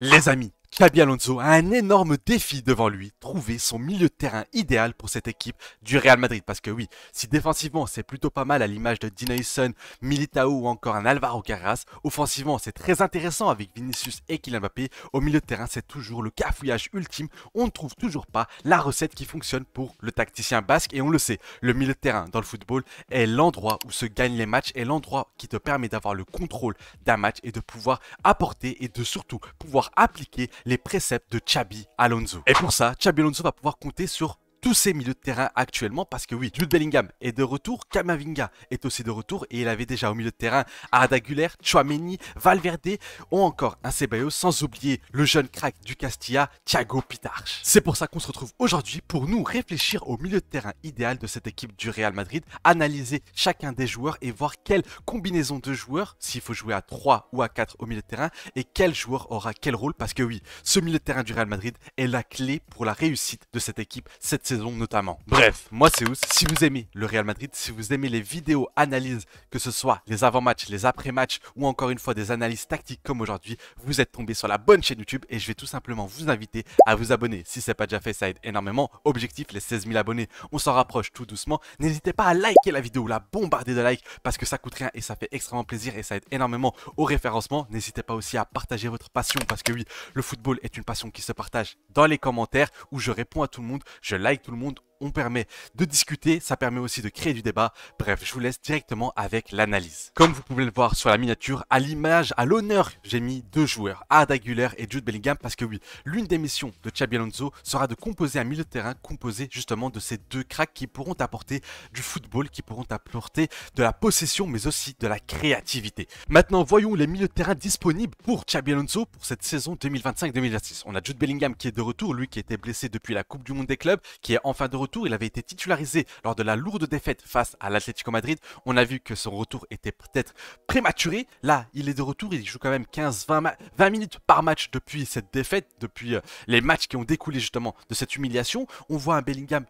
Les amis, Xabi Alonso a un énorme défi devant lui, trouver son milieu de terrain idéal pour cette équipe du Real Madrid. Parce que oui, si défensivement c'est plutôt pas mal à l'image de Dineyson, Militao ou encore un Alvaro Carras, offensivement c'est très intéressant avec Vinicius et Kylian Mbappé, au milieu de terrain c'est toujours le cafouillage ultime, on ne trouve toujours pas la recette qui fonctionne pour le tacticien basque et on le sait, le milieu de terrain dans le football est l'endroit où se gagnent les matchs, est l'endroit qui te permet d'avoir le contrôle d'un match et de pouvoir apporter et de surtout pouvoir appliquer les préceptes de Xabi Alonso. Et pour ça, Xabi Alonso va pouvoir compter sur tous ces milieux de terrain actuellement parce que oui, Jude Bellingham est de retour, Camavinga est aussi de retour et il avait déjà au milieu de terrain Arda Güler, Tchouaméni, Valverde ou encore un Ceballos, sans oublier le jeune crack du Castilla, Thiago Pitarch. C'est pour ça qu'on se retrouve aujourd'hui pour nous réfléchir au milieu de terrain idéal de cette équipe du Real Madrid, analyser chacun des joueurs et voir quelle combinaison de joueurs, s'il faut jouer à 3 ou à 4 au milieu de terrain et quel joueur aura quel rôle parce que oui, ce milieu de terrain du Real Madrid est la clé pour la réussite de cette équipe cette saison notamment. Bref, moi c'est Ous. Si vous aimez le Real Madrid, si vous aimez les vidéos analyses, que ce soit les avant-matchs, les après-matchs ou encore une fois des analyses tactiques comme aujourd'hui, vous êtes tombé sur la bonne chaîne YouTube et je vais tout simplement vous inviter à vous abonner. Si c'est pas déjà fait, ça aide énormément. Objectif, les 16 000 abonnés, on s'en rapproche tout doucement. N'hésitez pas à liker la vidéo, la bombarder de likes parce que ça coûte rien et ça fait extrêmement plaisir et ça aide énormément au référencement. N'hésitez pas aussi à partager votre passion parce que oui, le football est une passion qui se partage dans les commentaires où je réponds à tout le monde, je like tout le monde, on permet de discuter, ça permet aussi de créer du débat. Bref, je vous laisse directement avec l'analyse. Comme vous pouvez le voir sur la miniature, à l'image, à l'honneur, j'ai mis deux joueurs, Arda Güler et Jude Bellingham, parce que oui, l'une des missions de Xabi Alonso sera de composer un milieu de terrain composé justement de ces deux cracks qui pourront apporter du football, qui pourront apporter de la possession, mais aussi de la créativité. Maintenant, voyons les milieux de terrain disponibles pour Xabi Alonso pour cette saison 2025-2026. On a Jude Bellingham qui est de retour, lui qui était blessé depuis la Coupe du Monde des clubs, qui est enfin de retour. Il avait été titularisé lors de la lourde défaite face à l'Atlético Madrid. On a vu que son retour était peut-être prématuré. Là, il est de retour. Il joue quand même 15-20 minutes par match depuis cette défaite, depuis les matchs qui ont découlé justement de cette humiliation. On voit un Bellingham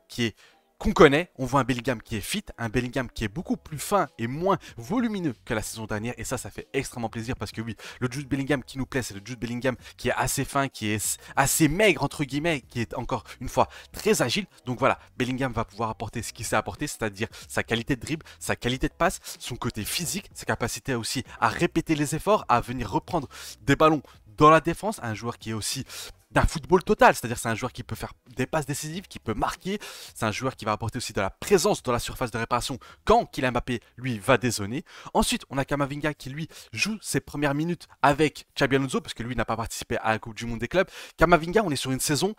qu'on connaît, on voit un Bellingham qui est fit, un Bellingham qui est beaucoup plus fin et moins volumineux que la saison dernière et ça fait extrêmement plaisir parce que oui, le Jude Bellingham qui nous plaît, c'est le Jude Bellingham qui est assez fin, qui est assez maigre entre guillemets, qui est encore une fois très agile. Donc voilà, Bellingham va pouvoir apporter ce qu'il sait apporter, c'est-à-dire sa qualité de dribble, sa qualité de passe, son côté physique, sa capacité aussi à répéter les efforts, à venir reprendre des ballons dans la défense, un joueur qui est aussi d'un football total, c'est-à-dire c'est un joueur qui peut faire des passes décisives, qui peut marquer, c'est un joueur qui va apporter aussi de la présence dans la surface de réparation quand Kylian Mbappé lui va dézonner. Ensuite, on a Camavinga qui lui joue ses premières minutes avec Xabi Alonso parce que lui n'a pas participé à la Coupe du Monde des clubs. Camavinga, on est sur une saison,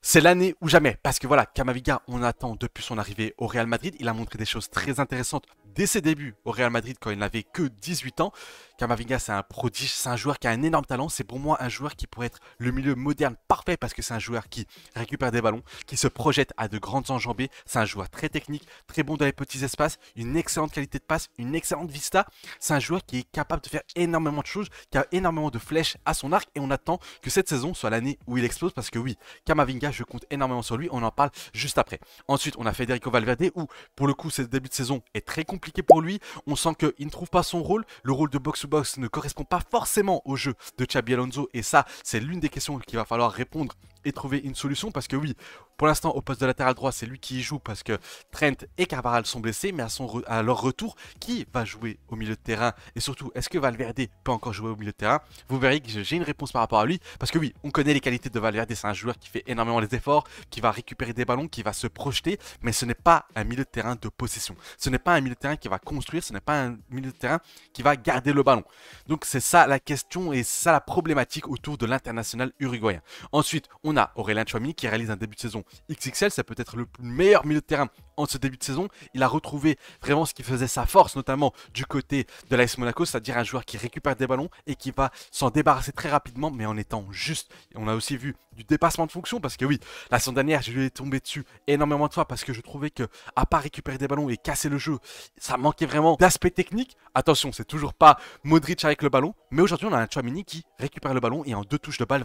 c'est l'année ou jamais. Parce que voilà, Camavinga, on attend depuis son arrivée au Real Madrid. Il a montré des choses très intéressantes dès ses débuts au Real Madrid quand il n'avait que 18 ans. Camavinga, c'est un prodige, c'est un joueur qui a un énorme talent. C'est pour moi un joueur qui pourrait être le milieu moderne parfait parce que c'est un joueur qui récupère des ballons, qui se projette à de grandes enjambées. C'est un joueur très technique, très bon dans les petits espaces, une excellente qualité de passe, une excellente vista. C'est un joueur qui est capable de faire énormément de choses, qui a énormément de flèches à son arc et on attend que cette saison soit l'année où il explose parce que oui, Camavinga, je compte énormément sur lui, on en parle juste après. Ensuite, on a Federico Valverde où pour le coup, ce début de saison est très compliqué pour lui. On sent qu'il ne trouve pas son rôle. Le rôle de box-to-box ne correspond pas forcément au jeu de Xabi Alonso et ça, c'est l'une des questions qu'il va falloir répondre et trouver une solution parce que oui, pour l'instant au poste de latéral droit c'est lui qui y joue parce que Trent et Carvajal sont blessés mais à leur retour qui va jouer au milieu de terrain et surtout est-ce que Valverde peut encore jouer au milieu de terrain? Vous verrez que j'ai une réponse par rapport à lui parce que oui, on connaît les qualités de Valverde, c'est un joueur qui fait énormément les efforts, qui va récupérer des ballons, qui va se projeter mais ce n'est pas un milieu de terrain de possession, ce n'est pas un milieu de terrain qui va construire, ce n'est pas un milieu de terrain qui va garder le ballon. Donc c'est ça la question et ça la problématique autour de l'international uruguayen. Ensuite, on a Aurélien Tchouaméni qui réalise un début de saison XXL, c'est peut-être le meilleur milieu de terrain en ce début de saison. Il a retrouvé vraiment ce qui faisait sa force, notamment du côté de l'AS Monaco, c'est-à-dire un joueur qui récupère des ballons et qui va s'en débarrasser très rapidement, mais en étant juste. Et on a aussi vu du dépassement de fonction, parce que oui, la saison dernière, je lui ai tombé dessus énormément de fois, parce que je trouvais que, à part récupérer des ballons et casser le jeu, ça manquait vraiment d'aspect technique. Attention, c'est toujours pas Modric avec le ballon, mais aujourd'hui, on a un Tchouaméni qui récupère le ballon et en 2 touches de balle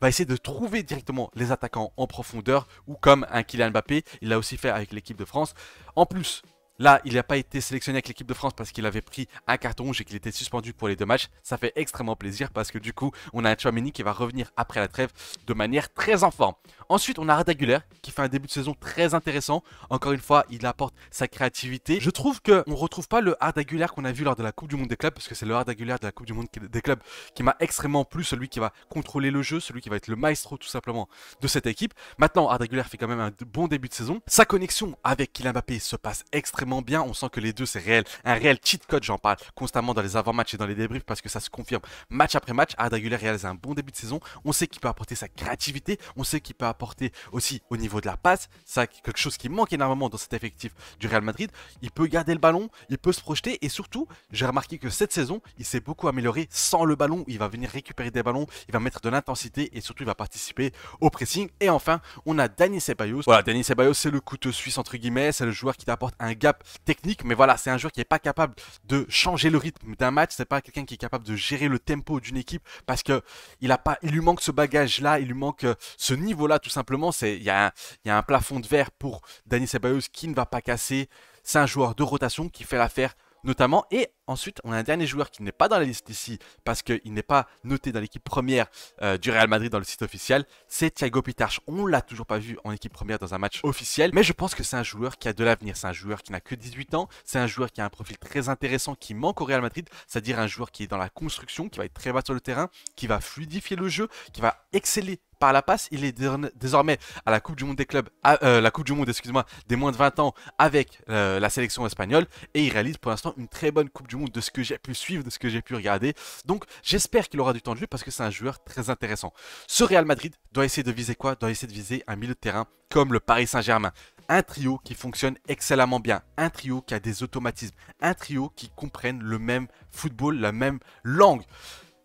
va essayer de trouver directement les attaquants en profondeur, ou comme un Kylian Mbappé, il l'a aussi fait avec l'équipe de France. En plus, Là, il n'a pas été sélectionné avec l'équipe de France parce qu'il avait pris un carton rouge et qu'il était suspendu pour les 2 matchs. Ça fait extrêmement plaisir parce que du coup, on a un Tchouaméni qui va revenir après la trêve de manière très en forme. Ensuite, on a Arda Güler qui fait un début de saison très intéressant. Encore une fois, il apporte sa créativité. Je trouve qu'on ne retrouve pas le Arda Güler qu'on a vu lors de la Coupe du Monde des clubs, parce que c'est le Arda Güler de la Coupe du Monde des clubs qui m'a extrêmement plu, celui qui va contrôler le jeu, celui qui va être le maestro tout simplement de cette équipe. Maintenant, Arda Güler fait quand même un bon début de saison. Sa connexion avec Kylian Mbappé se passe extrêmement bien. On sent que les deux, c'est réel, un réel cheat code. J'en parle constamment dans les avant-matchs et dans les débriefs parce que ça se confirme match après match. Arda Güler réalise un bon début de saison. On sait qu'il peut apporter sa créativité. On sait qu'il peut apporter aussi au niveau de la passe. Ça, quelque chose qui manque énormément dans cet effectif du Real Madrid. Il peut garder le ballon, il peut se projeter et surtout, j'ai remarqué que cette saison, il s'est beaucoup amélioré sans le ballon. Il va venir récupérer des ballons, il va mettre de l'intensité et surtout, il va participer au pressing. Et enfin, on a Dani Ceballos. Voilà, Dani Ceballos, c'est le couteau suisse entre guillemets. C'est le joueur qui t'apporte un gap technique, mais voilà, c'est un joueur qui n'est pas capable de changer le rythme d'un match. C'est pas quelqu'un qui est capable de gérer le tempo d'une équipe parce que il lui manque ce bagage-là, il lui manque ce niveau-là tout simplement. Il y a un plafond de verre pour Dani Ceballos qui ne va pas casser. C'est un joueur de rotation qui fait l'affaire notamment. Et ensuite, on a un dernier joueur qui n'est pas dans la liste ici parce qu'il n'est pas noté dans l'équipe première du Real Madrid dans le site officiel. C'est Thiago Pitach. On ne l'a toujours pas vu en équipe première dans un match officiel, mais je pense que c'est un joueur qui a de l'avenir. C'est un joueur qui n'a que 18 ans. C'est un joueur qui a un profil très intéressant qui manque au Real Madrid, c'est-à-dire un joueur qui est dans la construction, qui va être très bas sur le terrain, qui va fluidifier le jeu, qui va exceller par la passe. Il est désormais à la Coupe du Monde des clubs, la Coupe du Monde, excuse-moi, des moins de 20 ans avec la sélection espagnole et il réalise pour l'instant une très bonne Coupe du Monde de ce que j'ai pu suivre, de ce que j'ai pu regarder. Donc j'espère qu'il aura du temps de jeu parce que c'est un joueur très intéressant. Ce Real Madrid doit essayer de viser quoi? Doit essayer de viser un milieu de terrain comme le Paris Saint-Germain. Un trio qui fonctionne excellemment bien, un trio qui a des automatismes, un trio qui comprenne le même football, la même langue.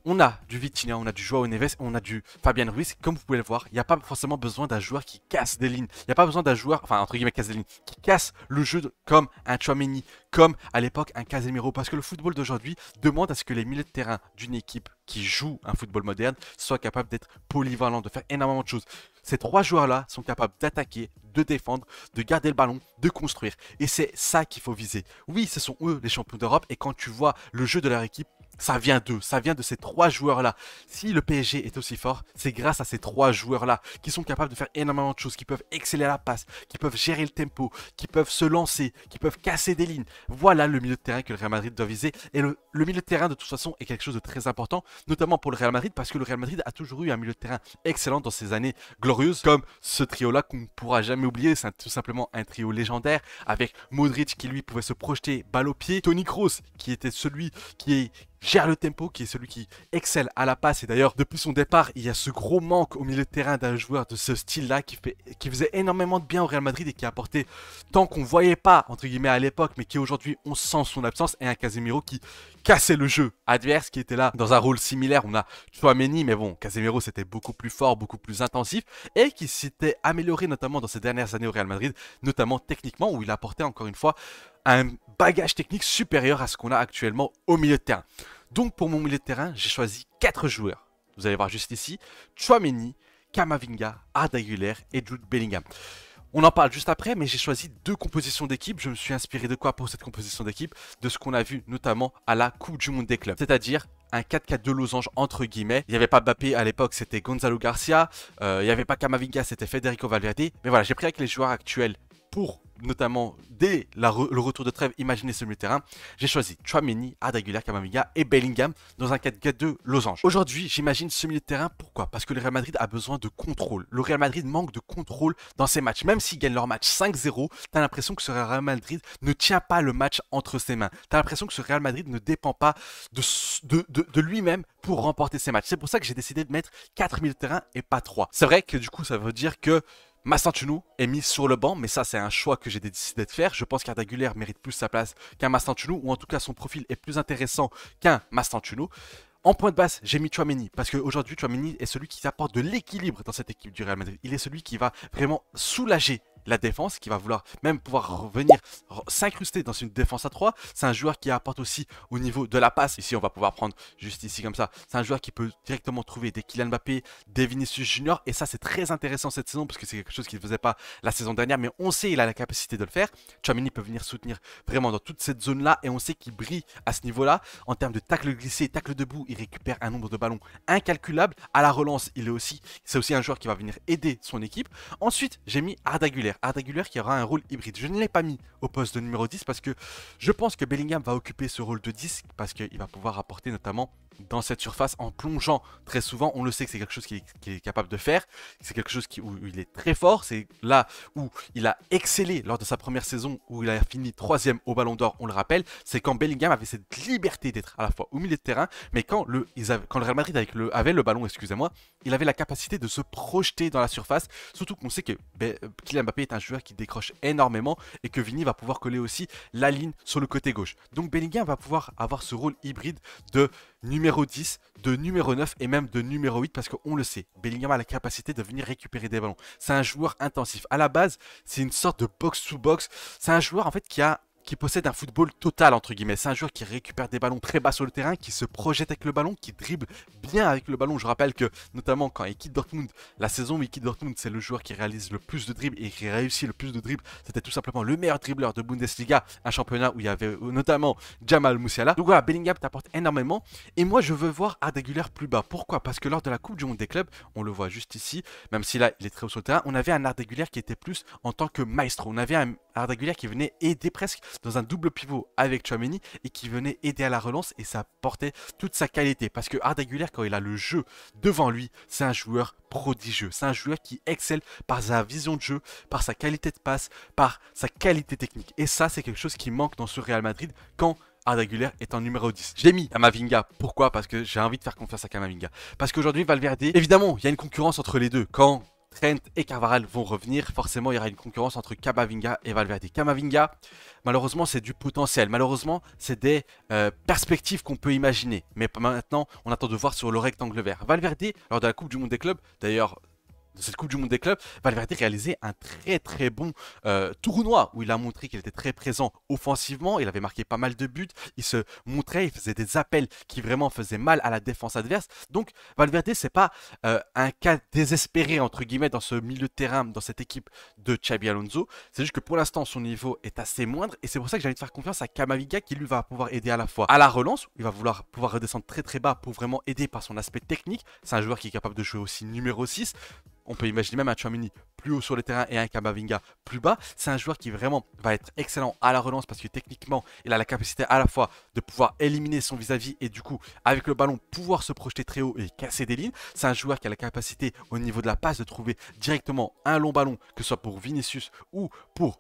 On a du Vitinha, on a du Joao Neves, on a du Fabian Ruiz. Comme vous pouvez le voir, il n'y a pas forcément besoin d'un joueur qui casse des lignes. Il n'y a pas besoin d'un joueur, enfin entre guillemets casse des lignes, qui casse le jeu comme un Tchouaméni, comme à l'époque un Casemiro. Parce que le football d'aujourd'hui demande à ce que les milieux de terrain d'une équipe qui joue un football moderne soient capables d'être polyvalents, de faire énormément de choses. Ces trois joueurs-là sont capables d'attaquer, de défendre, de garder le ballon, de construire. Et c'est ça qu'il faut viser. Oui, ce sont eux les champions d'Europe. Et quand tu vois le jeu de leur équipe, ça vient d'eux, ça vient de ces trois joueurs-là. Si le PSG est aussi fort, c'est grâce à ces trois joueurs-là qui sont capables de faire énormément de choses, qui peuvent exceller à la passe, qui peuvent gérer le tempo, qui peuvent se lancer, qui peuvent casser des lignes. Voilà le milieu de terrain que le Real Madrid doit viser. Et le milieu de terrain, de toute façon, est quelque chose de très important, notamment pour le Real Madrid, parce que le Real Madrid a toujours eu un milieu de terrain excellent dans ses années glorieuses, comme ce trio-là qu'on ne pourra jamais oublier. C'est tout simplement un trio légendaire, avec Modric qui lui pouvait se projeter balle au pied, Toni Kroos qui était celui qui gère le tempo, qui est celui qui excelle à la passe. Et d'ailleurs, depuis son départ, il y a ce gros manque au milieu de terrain d'un joueur de ce style-là qui faisait énormément de bien au Real Madrid et qui a apporté tant qu'on ne voyait pas, entre guillemets, à l'époque, mais qui aujourd'hui, on sent son absence. Et un Casemiro qui cassait le jeu adverse, qui était là dans un rôle similaire. On a Tchouaméni, mais bon, Casemiro, c'était beaucoup plus fort, beaucoup plus intensif et qui s'était amélioré notamment dans ces dernières années au Real Madrid, notamment techniquement, où il apportait encore une fois un bagage technique supérieur à ce qu'on a actuellement au milieu de terrain. Donc pour mon milieu de terrain, j'ai choisi 4 joueurs. Vous allez voir juste ici, Tchouaméni, Camavinga, Arda Güler et Jude Bellingham. On en parle juste après, mais j'ai choisi 2 compositions d'équipe. Je me suis inspiré de quoi pour cette composition d'équipe? De ce qu'on a vu notamment à la Coupe du Monde des clubs. C'est-à-dire un 4-4-2 losange entre guillemets. Il n'y avait pas Mbappé à l'époque, c'était Gonzalo Garcia. Il n'y avait pas Camavinga, c'était Federico Valverde. Mais voilà, j'ai pris avec les joueurs actuels pour notamment dès le retour de trêve, imaginez ce milieu de terrain. J'ai choisi Tchouaméni, Arda Güler, Camavinga et Bellingham dans un 4-4-2 losange. Aujourd'hui, j'imagine ce milieu de terrain. Pourquoi? Parce que le Real Madrid a besoin de contrôle. Le Real Madrid manque de contrôle dans ses matchs. Même s'ils gagnent leur match 5-0, t'as l'impression que ce Real Madrid ne tient pas le match entre ses mains. T'as l'impression que ce Real Madrid ne dépend pas de lui-même pour remporter ses matchs. C'est pour ça que j'ai décidé de mettre 4 milieux de terrain et pas 3. C'est vrai que du coup, ça veut dire que Mastantuono est mis sur le banc, mais ça c'est un choix que j'ai décidé de faire. Je pense qu'Arda Güler mérite plus sa place qu'un Mastantuono, ou en tout cas son profil est plus intéressant qu'un Mastantuono. En point de basse, j'ai mis Tchouaméni, parce qu'aujourd'hui Tchouaméni est celui qui apporte de l'équilibre dans cette équipe du Real Madrid. Il est celui qui va vraiment soulager la défense, qui va vouloir même pouvoir revenir s'incruster dans une défense à 3. C'est un joueur qui apporte aussi au niveau de la passe. Ici, on va pouvoir prendre juste ici comme ça. C'est un joueur qui peut directement trouver des Kylian Mbappé, des Vinicius Junior. Et ça, c'est très intéressant cette saison parce que c'est quelque chose qu'il ne faisait pas la saison dernière. Mais on sait qu'il a la capacité de le faire. Tchouaméni peut venir soutenir vraiment dans toute cette zone-là. Et on sait qu'il brille à ce niveau-là. En termes de tacle glissé, tacle debout, il récupère un nombre de ballons incalculable. À la relance, c'est aussi un joueur qui va venir aider son équipe. Ensuite, j'ai mis Arda Güler. Arda Güler qui aura un rôle hybride. Je ne l'ai pas mis au poste de numéro 10 parce que je pense que Bellingham va occuper ce rôle de 10 parce qu'il va pouvoir apporter notamment dans cette surface en plongeant très souvent. On le sait que c'est quelque chose qu'il est capable de faire. C'est quelque chose où il est très fort. C'est là où il a excellé lors de sa première saison où il a fini 3e au Ballon d'Or, on le rappelle. C'est quand Bellingham avait cette liberté d'être à la fois au milieu de terrain, mais quand le Real Madrid avait le ballon, excusez-moi, il avait la capacité de se projeter dans la surface. Surtout qu'on sait que Kylian Mbappé est un joueur qui décroche énormément et que Vini va pouvoir coller aussi la ligne sur le côté gauche. Donc Bellingham va pouvoir avoir ce rôle hybride de numéro 10, de numéro 9 et même de numéro 8 parce qu'on le sait, Bellingham a la capacité de venir récupérer des ballons. C'est un joueur intensif. À la base, c'est une sorte de box-to-box. C'est un joueur en fait qui possède un football total entre guillemets. C'est un joueur qui récupère des ballons très bas sur le terrain, qui se projette avec le ballon, qui dribble bien avec le ballon. Je rappelle que notamment quand il quitte Dortmund, la saison où il quitte Dortmund, c'est le joueur qui réalise le plus de dribbles et qui réussit le plus de dribbles. C'était tout simplement le meilleur dribbleur de Bundesliga, un championnat où il y avait notamment Jamal Musiala. Donc voilà, Bellingham t'apporte énormément. Et moi, je veux voir Arda Güler plus bas. Pourquoi? Parce que lors de la Coupe du Monde des clubs, on le voit juste ici, même si là, il est très haut sur le terrain, on avait un Arda Güler qui était plus en tant que maestro. On avait un Arda Güler qui venait aider presque dans un double pivot avec Tchouaméni et qui venait aider à la relance et ça portait toute sa qualité parce que Arda Güler quand il a le jeu devant lui, c'est un joueur prodigieux, c'est un joueur qui excelle par sa vision de jeu, par sa qualité de passe, par sa qualité technique et ça c'est quelque chose qui manque dans ce Real Madrid quand Arda Güler est en numéro 10. Je l'ai mis Camavinga. Pourquoi? Parce que j'ai envie de faire confiance à Camavinga. Parce qu'aujourd'hui Valverde, évidemment il y a une concurrence entre les deux. Quand Trent et Carvajal vont revenir, forcément il y aura une concurrence entre Camavinga et Valverde. Camavinga, malheureusement c'est du potentiel, malheureusement c'est des perspectives qu'on peut imaginer. Mais maintenant on attend de voir sur le rectangle vert. Valverde, lors de la Coupe du Monde des clubs, d'ailleurs de cette Coupe du Monde des clubs, Valverde réalisait un très bon tournoi où il a montré qu'il était très présent offensivement, il avait marqué pas mal de buts, il se montrait, il faisait des appels qui vraiment faisaient mal à la défense adverse. Donc Valverde c'est pas un cas désespéré entre guillemets dans ce milieu de terrain, dans cette équipe de Xabi Alonso, c'est juste que pour l'instant son niveau est assez moindre et c'est pour ça que j'ai envie de faire confiance à Camavinga qui lui va pouvoir aider à la fois à la relance, où il va pouvoir redescendre très bas pour vraiment aider par son aspect technique. C'est un joueur qui est capable de jouer aussi numéro 6. On peut imaginer même un Tchouaméni plus haut sur le terrain et un Camavinga plus bas. C'est un joueur qui vraiment va être excellent à la relance parce que techniquement, il a la capacité à la fois de pouvoir éliminer son vis-à-vis et du coup, avec le ballon, pouvoir se projeter très haut et casser des lignes. C'est un joueur qui a la capacité au niveau de la passe de trouver directement un long ballon, que ce soit pour Vinicius ou pour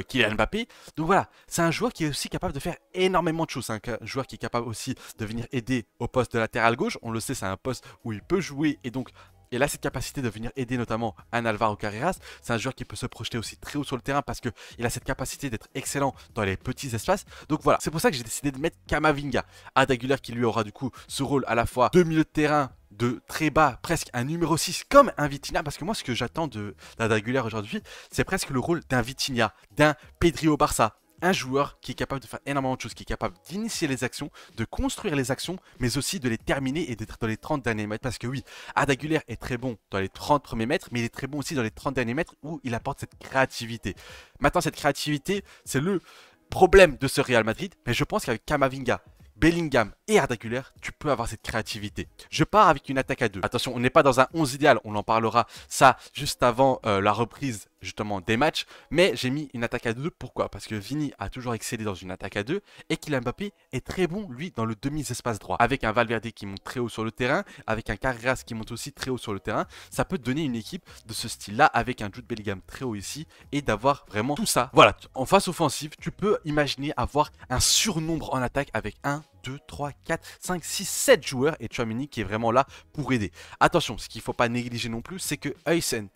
Kylian Mbappé. Donc voilà, c'est un joueur qui est aussi capable de faire énormément de choses. C'est un joueur qui est capable aussi de venir aider au poste de latéral gauche. On le sait, c'est un poste où il peut jouer et donc il a cette capacité de venir aider notamment un Alvaro Carreras. C'est un joueur qui peut se projeter aussi très haut sur le terrain parce qu'il a cette capacité d'être excellent dans les petits espaces. Donc voilà, c'est pour ça que j'ai décidé de mettre Camavinga. Arda Güler qui lui aura du coup ce rôle à la fois de milieu de terrain, de très bas, presque un numéro 6 comme un Vitinha, parce que moi ce que j'attends d'Arda Güler aujourd'hui, c'est presque le rôle d'un Vitinha, d'un Pedri au Barça. Un joueur qui est capable de faire énormément de choses, qui est capable d'initier les actions, de construire les actions, mais aussi de les terminer et d'être dans les 30 derniers mètres. Parce que oui, Arda Güler est très bon dans les 30 premiers mètres, mais il est très bon aussi dans les 30 derniers mètres où il apporte cette créativité. Maintenant, cette créativité, c'est le problème de ce Real Madrid, mais je pense qu'avec Camavinga, Bellingham et Arda Güler, tu peux avoir cette créativité. Je pars avec une attaque à 2. Attention, on n'est pas dans un 11 idéal, on en parlera ça juste avant la reprise justement des matchs, mais j'ai mis une attaque à 2. Pourquoi? Parce que Vini a toujours excellé dans une attaque à 2 et Kylian Mbappé est très bon lui dans le demi-espace droit. Avec un Valverde qui monte très haut sur le terrain, avec un Carreras qui monte aussi très haut sur le terrain, ça peut te donner une équipe de ce style-là avec un Jude Bellingham très haut ici et d'avoir vraiment tout ça. Voilà, en phase offensive, tu peux imaginer avoir un surnombre en attaque avec 1, 2, 3, 4, 5, 6, 7 joueurs et Tchouaméni qui est vraiment là pour aider. Attention, ce qu'il ne faut pas négliger non plus, c'est que Huysen,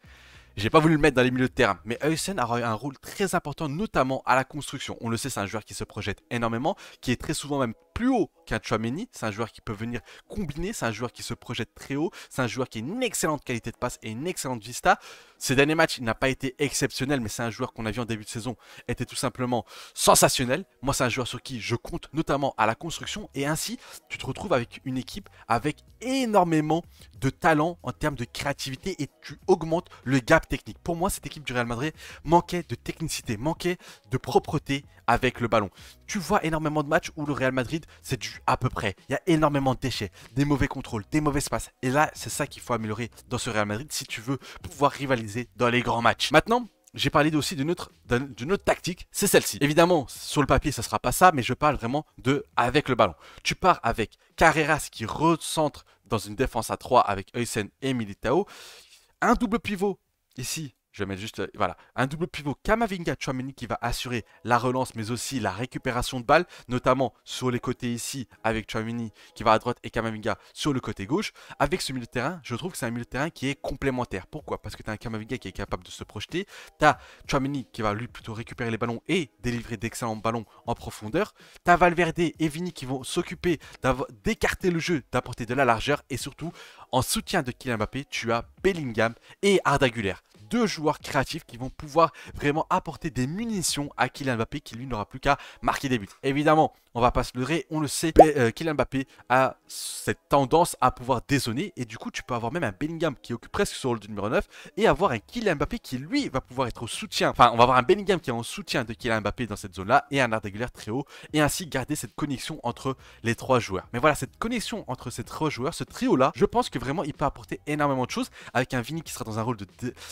j'ai pas voulu le mettre dans les milieux de terrain, mais Huysen aura un rôle très important, notamment à la construction. On le sait, c'est un joueur qui se projette énormément, qui est très souvent même plus haut qu'un Tchouaméni. C'est un joueur qui peut venir combiner, c'est un joueur qui se projette très haut, c'est un joueur qui a une excellente qualité de passe et une excellente vista. Ces derniers matchs, il n'a pas été exceptionnel, mais c'est un joueur qu'on a vu en début de saison, était tout simplement sensationnel. Moi, c'est un joueur sur qui je compte notamment à la construction, et ainsi, tu te retrouves avec une équipe avec énormément de talent en termes de créativité et tu augmentes le gap technique. Pour moi, cette équipe du Real Madrid manquait de technicité, manquait de propreté avec le ballon. Tu vois énormément de matchs où le Real Madrid, c'est du à peu près. Il y a énormément de déchets, des mauvais contrôles, des mauvais passes. Et là, c'est ça qu'il faut améliorer dans ce Real Madrid si tu veux pouvoir rivaliser dans les grands matchs. Maintenant, j'ai parlé aussi d'une autre tactique, c'est celle-ci. Évidemment, sur le papier, ça ne sera pas ça, mais je parle vraiment de avec le ballon. Tu pars avec Carreras qui recentre dans une défense à 3 avec Huysen et Militao. Un double pivot ici. Je vais mettre juste, voilà, un double pivot Camavinga, Tchouaméni qui va assurer la relance mais aussi la récupération de balles, notamment sur les côtés ici avec Tchouaméni qui va à droite et Camavinga sur le côté gauche. Avec ce milieu de terrain, je trouve que c'est un milieu de terrain qui est complémentaire. Pourquoi? Parce que tu as un Camavinga qui est capable de se projeter, tu as Tchouaméni qui va lui plutôt récupérer les ballons et délivrer d'excellents ballons en profondeur. Tu as Valverde et Vini qui vont s'occuper d'écarter le jeu, d'apporter de la largeur et surtout en soutien de Kylian Mbappé, tu as Bellingham et Arda Güler. Deux joueurs créatifs qui vont pouvoir vraiment apporter des munitions à Kylian Mbappé qui lui n'aura plus qu'à marquer des buts. Évidemment, on va pas se leurrer, on le sait, Kylian Mbappé a cette tendance à pouvoir dézonner et du coup tu peux avoir même un Bellingham qui occupe presque sur le rôle du numéro 9 et avoir un Kylian Mbappé qui lui va pouvoir être au soutien. Enfin, on va avoir un Bellingham qui est en soutien de Kylian Mbappé dans cette zone-là et un Arda Güler très haut et ainsi garder cette connexion entre les trois joueurs. Mais voilà, cette connexion entre ces trois joueurs, ce trio-là, je pense que vraiment il peut apporter énormément de choses avec un Vini qui sera dans un rôle de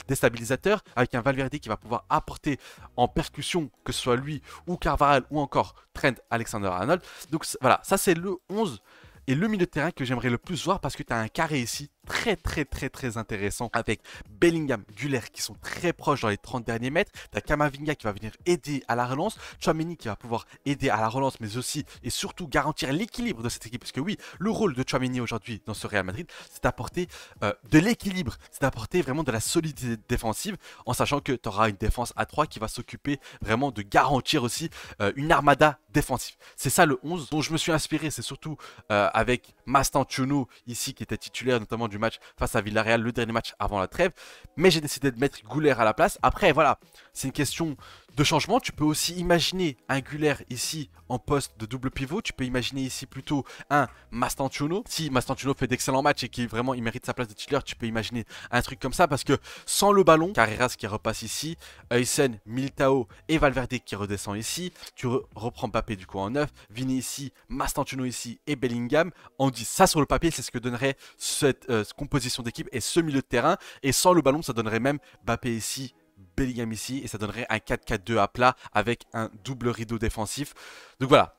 déstabilisateur, avec un Valverde qui va pouvoir apporter en percussion, que ce soit lui ou Carvajal ou encore Trent Alexander-Arnold. Donc voilà, ça c'est le 11 et le milieu de terrain que j'aimerais le plus voir parce que tu as un carré ici très intéressant avec Bellingham, Güler qui sont très proches dans les 30 derniers mètres. Tu as Camavinga qui va venir aider à la relance, Tchouaméni qui va pouvoir aider à la relance mais aussi et surtout garantir l'équilibre de cette équipe parce que oui, le rôle de Tchouaméni aujourd'hui dans ce Real Madrid, c'est d'apporter de l'équilibre, c'est d'apporter vraiment de la solidité défensive en sachant que tu auras une défense à 3 qui va s'occuper vraiment de garantir aussi une armada défensive. C'est ça le 11 dont je me suis inspiré, c'est surtout avec Mastantuono ici qui était titulaire notamment du match face à Villarreal, le dernier match avant la trêve, mais j'ai décidé de mettre Güler à la place. Après voilà, c'est une question de changement. Tu peux aussi imaginer un Güler ici en poste de double pivot, tu peux imaginer ici plutôt un Mastantuono. Si Mastantuono fait d'excellents matchs et qu'il vraiment il mérite sa place de titulaire, tu peux imaginer un truc comme ça parce que sans le ballon, Carreras qui repasse ici, Huysen, Militao et Valverde qui redescend ici, tu reprends Mbappé du coup en 9, Vini ici, Mastantuono ici et Bellingham. On dit ça sur le papier, c'est ce que donnerait cette composition d'équipe et ce milieu de terrain. Et sans le ballon, ça donnerait même Mbappé ici, Bellingham ici. Et ça donnerait un 4-4-2 à plat avec un double rideau défensif. Donc voilà.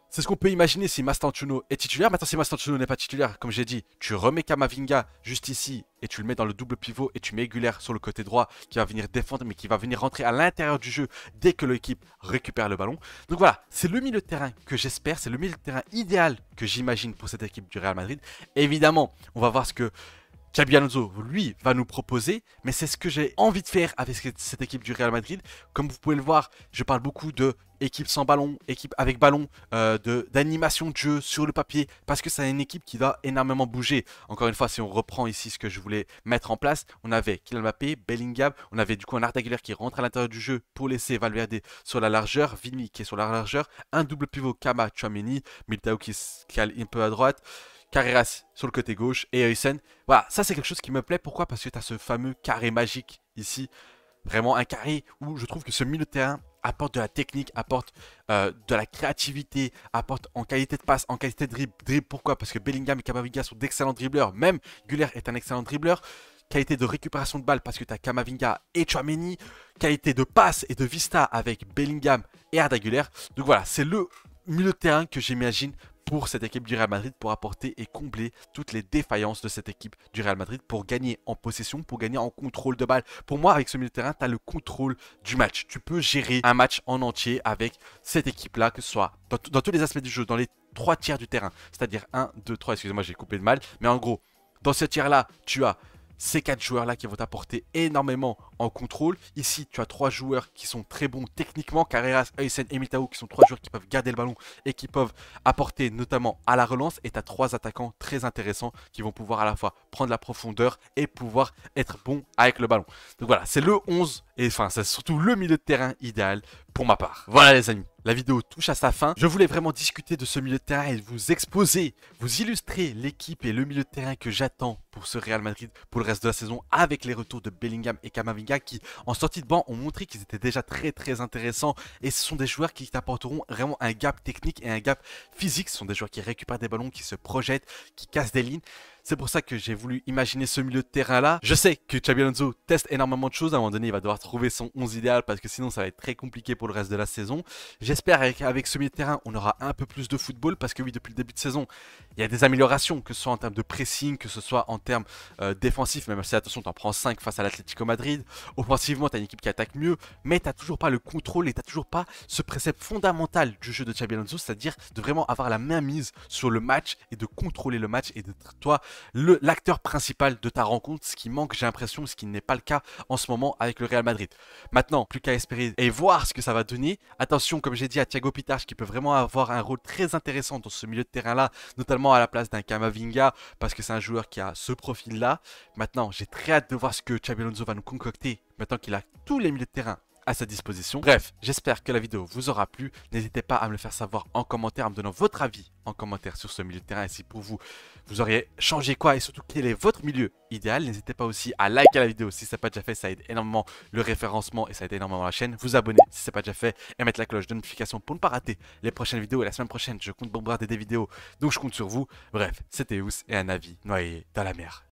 C'est ce qu'on peut imaginer si Mastantuono est titulaire. Maintenant, si Mastantuono n'est pas titulaire, comme j'ai dit, tu remets Camavinga juste ici et tu le mets dans le double pivot et tu mets Güler sur le côté droit qui va venir défendre mais qui va venir rentrer à l'intérieur du jeu dès que l'équipe récupère le ballon. Donc voilà, c'est le milieu de terrain que j'espère, c'est le milieu de terrain idéal que j'imagine pour cette équipe du Real Madrid. Évidemment, on va voir ce que Xabi Alonso, lui, va nous proposer, mais c'est ce que j'ai envie de faire avec cette équipe du Real Madrid. Comme vous pouvez le voir, je parle beaucoup de équipe sans ballon, équipe avec ballon, d'animation de jeu sur le papier, parce que c'est une équipe qui va énormément bouger. Encore une fois, si on reprend ici ce que je voulais mettre en place, on avait Kylian Mbappé, Bellingham, on avait du coup un Arda Güler qui rentre à l'intérieur du jeu pour laisser Valverde sur la largeur, Vini qui est sur la largeur, un double pivot Kama, Tchouaméni, Militao qui cale un peu à droite, Carreras sur le côté gauche et Huysen. Voilà, ça c'est quelque chose qui me plaît. Pourquoi? Parce que tu as ce fameux carré magique ici. Vraiment un carré où je trouve que ce milieu de terrain apporte de la technique, apporte de la créativité, apporte en qualité de passe, en qualité de dribble. Pourquoi? Parce que Bellingham et Camavinga sont d'excellents dribbleurs. Même Güler est un excellent dribbleur. Qualité de récupération de balle parce que tu as Camavinga et Tchouaméni. Qualité de passe et de vista avec Bellingham et Arda Güler. Donc voilà, c'est le milieu de terrain que j'imagine pour cette équipe du Real Madrid pour apporter et combler toutes les défaillances de cette équipe du Real Madrid pour gagner en possession, pour gagner en contrôle de balle. Pour moi, avec ce milieu de terrain, tu as le contrôle du match. Tu peux gérer un match en entier avec cette équipe-là, que ce soit dans tous les aspects du jeu, dans les 3 tiers du terrain. C'est-à-dire 1, 2, 3, excusez-moi, j'ai coupé de mal. Mais en gros, dans ce tiers-là, tu as ces 4 joueurs là qui vont t'apporter énormément en contrôle. Ici tu as 3 joueurs qui sont très bons techniquement, Carreras, Heusen et Militao, qui sont 3 joueurs qui peuvent garder le ballon et qui peuvent apporter notamment à la relance. Et tu as 3 attaquants très intéressants qui vont pouvoir à la fois prendre la profondeur et pouvoir être bons avec le ballon. Donc voilà, c'est le 11 et enfin c'est surtout le milieu de terrain idéal pour ma part. Voilà les amis, la vidéo touche à sa fin. Je voulais vraiment discuter de ce milieu de terrain et vous exposer, vous illustrer l'équipe et le milieu de terrain que j'attends pour ce Real Madrid pour le reste de la saison, avec les retours de Bellingham et Camavinga qui en sortie de banc ont montré qu'ils étaient déjà très intéressants, et ce sont des joueurs qui t'apporteront vraiment un gap technique et un gap physique. Ce sont des joueurs qui récupèrent des ballons, qui se projettent, qui cassent des lignes. C'est pour ça que j'ai voulu imaginer ce milieu de terrain là. Je sais que Xabi Alonso teste énormément de choses. À un moment donné, il va devoir trouver son 11 idéal parce que sinon ça va être très compliqué pour le reste de la saison. J'espère qu'avec ce milieu de terrain, on aura un peu plus de football parce que oui, depuis le début de saison, il y a des améliorations, que ce soit en termes de pressing, que ce soit en termes défensifs, même si attention, tu en prends 5 face à l'Atlético Madrid. Offensivement, tu as une équipe qui attaque mieux, mais tu n'as toujours pas le contrôle et tu n'as toujours pas ce précepte fondamental du jeu de Xabi Alonso, c'est-à-dire de vraiment avoir la main mise sur le match et de contrôler le match et d'être toi l'acteur principal de ta rencontre, ce qui manque, j'ai l'impression, ce qui n'est pas le cas en ce moment avec le Real Madrid. Maintenant, plus qu'à espérer et voir ce que ça va donner. Attention, comme j'ai dit, à Thiago Pitach qui peut vraiment avoir un rôle très intéressant dans ce milieu de terrain-là, notamment à la place d'un Camavinga, parce que c'est un joueur qui a ce profil-là. Maintenant, j'ai très hâte de voir ce que Xabi Alonso va nous concocter, maintenant qu'il a tous les milieux de terrain à sa disposition. Bref, j'espère que la vidéo vous aura plu. N'hésitez pas à me le faire savoir en commentaire, en me donnant votre avis en commentaire sur ce milieu de terrain. Et si pour vous, vous auriez changé quoi et surtout quel est votre milieu idéal. N'hésitez pas aussi à liker la vidéo si ce n'est pas déjà fait. Ça aide énormément le référencement et ça aide énormément la chaîne. Vous abonner si ce n'est pas déjà fait et mettre la cloche de notification pour ne pas rater les prochaines vidéos. Et la semaine prochaine, je compte bombarder des vidéos, donc je compte sur vous. Bref, c'était Ous et un avis noyé dans la mer.